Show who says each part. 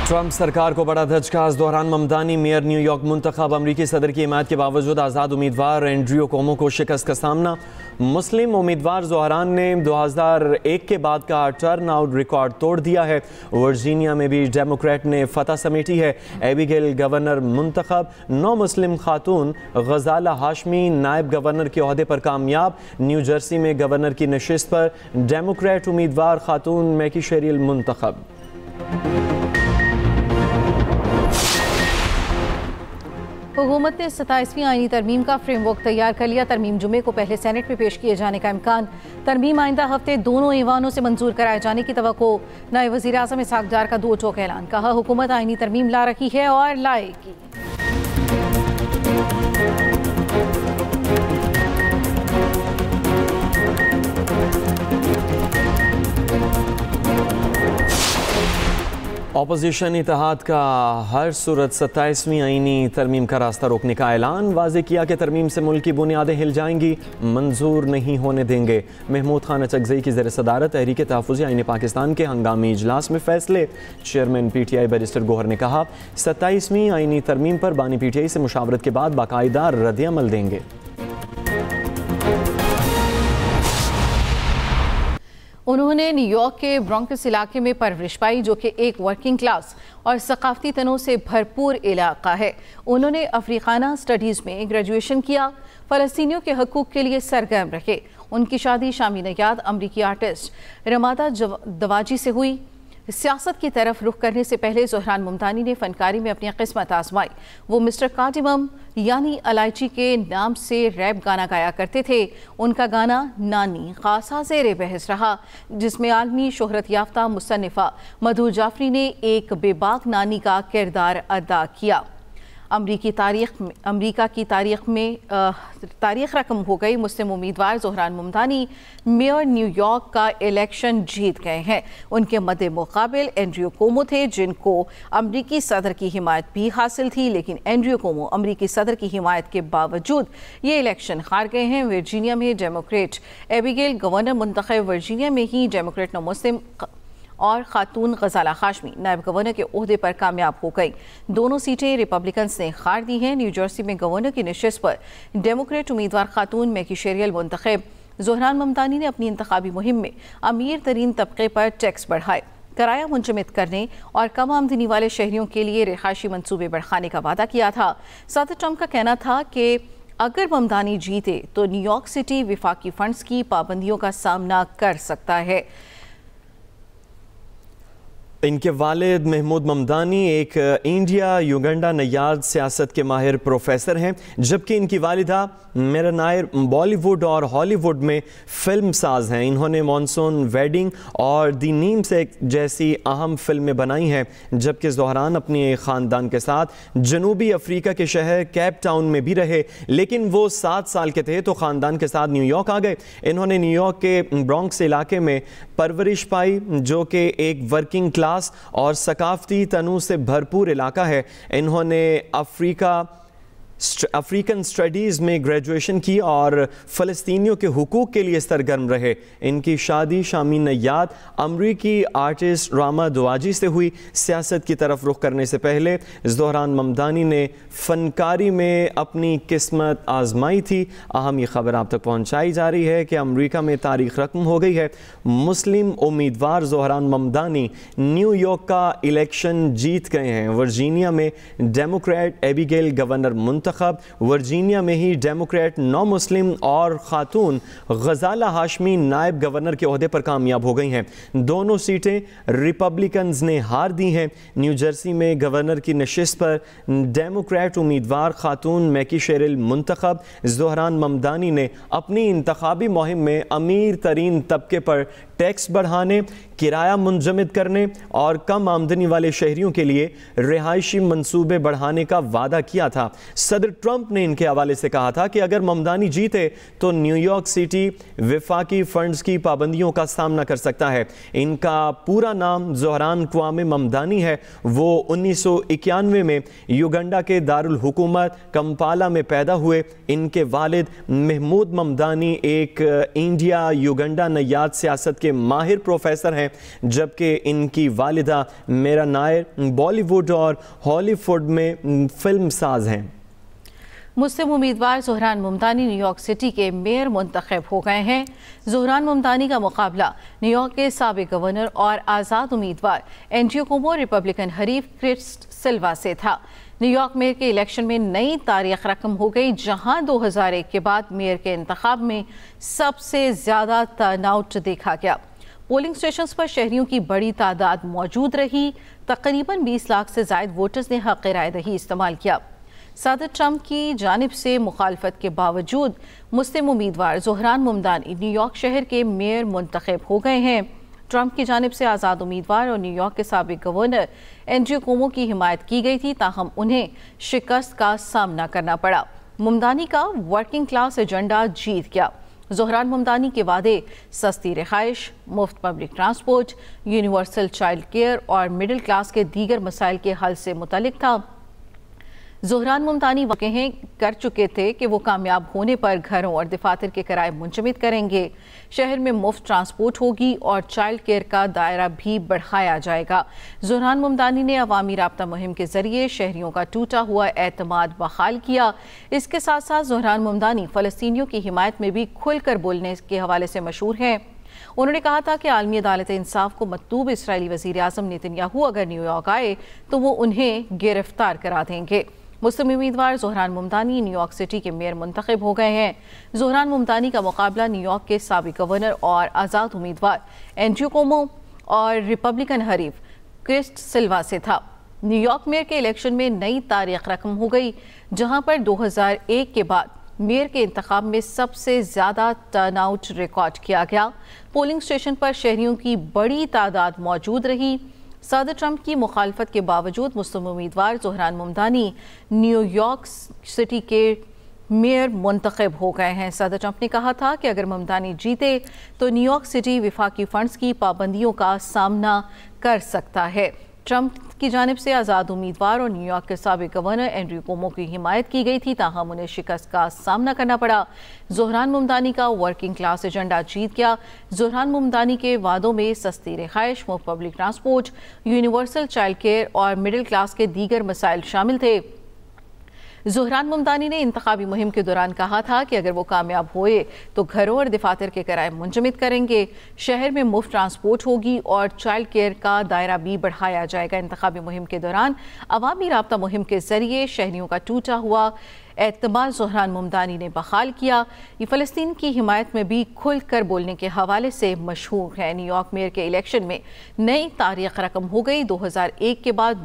Speaker 1: Trump सरकार को बड़ा धचका। दौरान ममदानी मेयर न्यू यॉर्क मुंतखब। अमरीकी सदर की हिमायत के बावजूद आज़ाद उम्मीदवार एंड्रयू कोमो को शिकस्त का सामना। मुस्लिम उम्मीदवार ज़ोहरान ने 2001 के बाद का टर्न आउट रिकॉर्ड तोड़ दिया है। वर्जीनिया में भी डेमोक्रेट ने फतह समेटी है। एबिगेल गवर्नर मुंतखब। 9 मुस्लिम खातून। गजाला हाशमी नायब गवर्नर के ओहदे पर कामयाब। न्यू जर्सी में गवर्नर की नशिस्त पर डेमोक्रेट उम्मीदवार खातून मैकी शेरिल मुंतखब।
Speaker 2: हुकूमत ने 27वीं आईनी तरमीम का फ्रेमवर्क तैयार कर लिया। तरमीम जुमे को पहले सेनेट में पेश किए जाने का इम्कान। तरमीम आइंदा हफ्ते दोनों ईवानों से मंजूर कराए जाने की तवक्को। नायब वज़ीर आज़म इसहाक डार का दो टोक ऐलान। कहा हुकूमत आईनी तरमीम ला रही है और लाएगी।
Speaker 1: अपोजिशन इत्तेहाद का हर सूरत 27वीं आईनी तरमीम का रास्ता रोकने का ऐलान। वाज़े किया कि तरमीम से मुल्क की बुनियादें हिल जाएंगी, मंजूर नहीं होने देंगे। महमूद खान अचकज़ई की ज़ेर सदारत तहरीक तहफ़्फ़ुज़ आईन पाकिस्तान के हंगामी इजलास में फैसले। चेयरमैन PTI बैरिस्टर गौहर ने कहा 27वीं आईनी तरमीम पर बानी PTI से मुशावरत के बाद बाकायदा रद्द-ए-अमल देंगे।
Speaker 2: उन्होंने न्यूयॉर्क के ब्रोंकस इलाके में परवरिश पाई, जो कि एक वर्किंग क्लास और सकाफती तनों से भरपूर इलाका है। उन्होंने अफ्रीकाना स्टडीज़ में ग्रेजुएशन किया। फ़लस्तीनियों के हकूक़ के लिए सरगर्म रहे। उनकी शादी शामी नयाद अमरीकी आर्टिस्ट रमादा दवाजी से हुई। सियासत की तरफ रुख करने से पहले ज़ोहरान मुमतानी ने फ़नकारी में अपनी किस्मत आजमाई। वो मिस्टर कार्डिमम यानी इलायची के नाम से रैप गाना गाया करते थे। उनका गाना नानी खासा ज़ेर बहस रहा, जिसमें आलमी शोहरत याफ्ता मुसन्निफ़ा मधु जाफरी ने एक बेबाक नानी का किरदार अदा किया। अमरीका की तारीख रकम हो गई। मुस्लिम उम्मीदवार ज़ोहरान मुमतानी मेयर न्यूयॉर्क का इलेक्शन जीत गए हैं। उनके मद्दे मुकाबिल एंड्रयू कोमो थे, जिनको अमरीकी सदर की हिमायत भी हासिल थी, लेकिन एंड्रयू कोमो अमरीकी सदर की हिमायत के बावजूद ये इलेक्शन हार गए हैं। वर्जीनिया में डेमोक्रेट एबिगेल गवर्नर मुंतखब। वर्जीनिया में ही डेमोक्रेट नौ मुस्लिम और खातून गजाला हाशमी नायब गवर्नर के ओहदे पर कामयाब हो गई। दोनों सीटें रिपब्लिकन्स ने हार दी हैं। न्यू जर्सी में गवर्नर की नशिस्त पर डेमोक्रेट उम्मीदवार खातून मैकी शेरिल मुंतखब। ज़ोहरान मुमतानी ने अपनी इंतखाबी मुहिम में अमीर तरीन तबके पर टैक्स बढ़ाए, किराया मुंजमद करने और कम आमदनी वाले शहरियों के लिए रिहायशी मनसूबे बढ़ाने का वादा किया था। सदर ट्रंप का कहना था कि अगर ममदानी जीते तो न्यूयॉर्क सिटी विफाकी फंड्स की पाबंदियों का सामना कर सकता है।
Speaker 1: इनके वालिद महमूद ममदानी एक इंडिया युगंडा नयाद सियासत के माहिर प्रोफेसर हैं, जबकि इनकी वालिदा मेरा नायर बॉलीवुड और हॉलीवुड में फिल्म साज हैं। इन्होंने मॉनसून वेडिंग और दी नीम से जैसी अहम फिल्में बनाई हैं, जबकि ज़ोहरान अपने ख़ानदान के साथ जनूबी अफ्रीका के शहर केप टाउन में भी रहे, लेकिन वो 7 साल के थे तो ख़ानदान के साथ न्यूयॉर्क आ गए। इन्होंने न्यूयॉर्क के ब्रोंक्स इलाके में परवरिश पाई, जो कि एक वर्किंग क्लास और सकाफती तनू से भरपूर इलाका है। इन्होंने अफ्रीकन स्टडीज़ में ग्रेजुएशन की और फ़लस्तीनियों के हुकूक़ के लिए सरगर्म रहे। इनकी शादी शामी नयाद अमरीकी आर्टिस्ट रामा दवाजी से हुई। सियासत की तरफ रुख करने से पहले ज़ोहरान ममदानी ने फ़नकारी में अपनी किस्मत आजमाई थी। अहम ये खबर आप तक पहुँचाई जा रही है कि अमरीका में तारीख रकम हो गई है। मुस्लिम उम्मीदवार ज़ोहरान ममदानी न्यूयॉर्क का इलेक्शन जीत गए हैं। वर्जीनिया में डेमोक्रेट एबिगेल गवर्नर वर्जीनिया में ही डेमोक्रेट 9 मुस्लिम और खातून गजाला हाशमी नायब गवर्नर के ओहदे पर कामयाब हो गई हैं। दोनों सीटें रिपब्लिकन्स ने हार दी हैं। न्यू जर्सी में गवर्नर की नशिस्त पर डेमोक्रेट उम्मीदवार खातून मैकी शेरिल मुंतखब। ज़ोहरान ममदानी ने अपनी इंतखाबी मुहिम में अमीर तरीन तबके पर टैक्स बढ़ाने, किराया मुंजमद करने और कम आमदनी वाले शहरियों के लिए रिहायशी मंसूबे बढ़ाने का वादा किया था। सदर ट्रंप ने इनके हवाले से कहा था कि अगर ममदानी जीते तो न्यूयॉर्क सिटी विफाकी फंड्स की पाबंदियों का सामना कर सकता है। इनका पूरा नाम ज़ोहरान क्वामे ममदानी है। वो 1991 में युगंडा के दारुल हुकूमत कंपाला में पैदा हुए। इनके वालिद महमूद ममदानी एक इंडिया युगंडा नयाद सियासत के माहिर प्रोफेसर हैं। ہے، جبکہ ان کی والدہ میرا نائر بالی ووڈ اور ہالی ووڈ میں فلم ساز ہیں۔
Speaker 2: مسلم امیدوار Dhahran Mamdani new York city کے میئر منتخب ہو گئے ہیں۔ زہران ممدانی کا مقابلہ نیو یارک کے سابق گورنر اور آزاد امیدوار اینڈریو کومو ریپبلکن حریف کرس سلوا سے تھا۔ نیو یارک میئر کے الیکشن میں نئی تاریخ رقم ہو گئی، جہاں 2001 کے بعد میئر کے انتخاب میں سب سے زیادہ ٹرن آؤٹ دیکھا گیا۔ پولنگ اسٹیشنز پر شہریوں کی بڑی تعداد موجود رہی۔ تقریباً 20 لاکھ سے زائد ووٹرز نے حق رائے دہی استعمال کیا۔ صدر ٹرمپ کی جانب سے مخالفت کے باوجود مسلم امیدوار زہران ممدانی نیو یارک شہر کے میئر منتخب ہو گئے ہیں۔ ٹرمپ کی جانب سے آزاد امیدوار اور نیو یارک کے سابق گورنر اینڈریو کومو کی حمایت کی گئی تھی، تاہم انہیں شکست کا سامنا کرنا پڑا۔ ممدانی کا ورکنگ کلاس ایجنڈا جیت گیا۔ زہران ممدانی کے وعدے سستی رہائش، مفت public transport, universal child care اور مڈل کلاس کے دیگر مسائل کے حل سے متعلق تھا۔ زہران ممدانی واقعیں کر چکے تھے کہ وہ کامیاب ہونے پر گھروں اور دفاتر کے کرائے منجمد کریں گے، شہر میں مفت ٹرانسپورٹ ہوگی اور چائلڈ کیئر کا دائرہ بھی بڑھایا جائے گا۔ زہران ممدانی نے عوامی رابطہ مہم کے ذریعے شہریوں کا ٹوٹا ہوا اعتماد بحال کیا۔ اس کے ساتھ ساتھ زہران ممدانی فلسطینیوں کی حمایت میں بھی کھل کر بولنے کے حوالے سے مشہور ہیں۔ انہوں نے کہا تھا کہ عالمی عدالت انصاف کو مطلوب اسرائیلی وزیر اعظم نیتن یاہو اگر نیو یارک آئے تو وہ انہیں گرفتار کرا دیں گے۔ مسلم امیدوار Dhahran Mamdani new York city کے میئر منتخب ہو گئے ہیں۔ زہران ممدانی کا مقابلہ نیو یارک کے سابق گورنر اور آزاد امیدوار اینڈریو کومو اور ریپبلکن حریف کرس سلوا سے تھا۔ نیو یارک میئر کے الیکشن میں نئی تاریخ رقم ہو گئی، جہاں پر 2001 کے بعد میئر کے انتخاب میں سب سے زیادہ ٹرن آؤٹ ریکارڈ کیا گیا۔ پولنگ اسٹیشن پر شہریوں کی بڑی تعداد موجود رہی۔ صدر ٹرمپ کی مخالفت کے باوجود مسلم امیدوار Dhahran Mamdani new York city کے میئر منتخب ہو گئے ہیں۔ صدر ٹرمپ نے کہا تھا کہ اگر ممدانی جیتے تو نیو یارک سٹی وفاقی فنڈز کی پابندیوں کا سامنا کر سکتا ہے۔ ٹرمپ کی جانب سے آزاد امیدوار اور نیو یارک کے سابق گورنر اینڈریو کومو کی حمایت کی گئی تھی، تاہم انہیں شکست کا سامنا کرنا پڑا۔ زہران ممدانی کا ورکنگ کلاس ایجنڈا جیت گیا۔ زہران ممدانی کے وعدوں میں سستی رہائش، مفت public transport, universal child care اور مڈل کلاس کے دیگر مسائل شامل تھے۔ زہران ممدانی نے انتخابی مہم کے دوران کہا تھا کہ اگر وہ کامیاب ہوئے تو گھروں اور دفاتر کے کرائے منجمد کریں گے، شہر میں مفت ٹرانسپورٹ ہوگی اور چائلڈ کیئر کا دائرہ بھی بڑھایا جائے گا۔ انتخابی مہم کے دوران عوامی رابطہ مہم کے ذریعے شہریوں کا ٹوٹا ہوا اعتماد زہران ممدانی نے بحال کیا۔ یہ فلسطین کی حمایت میں بھی کھل کر بولنے کے حوالے سے مشہور ہے۔ نیو یارک میئر کے الیکشن میں نئی تاریخ رقم ہو گئی۔ 2001 کے بعد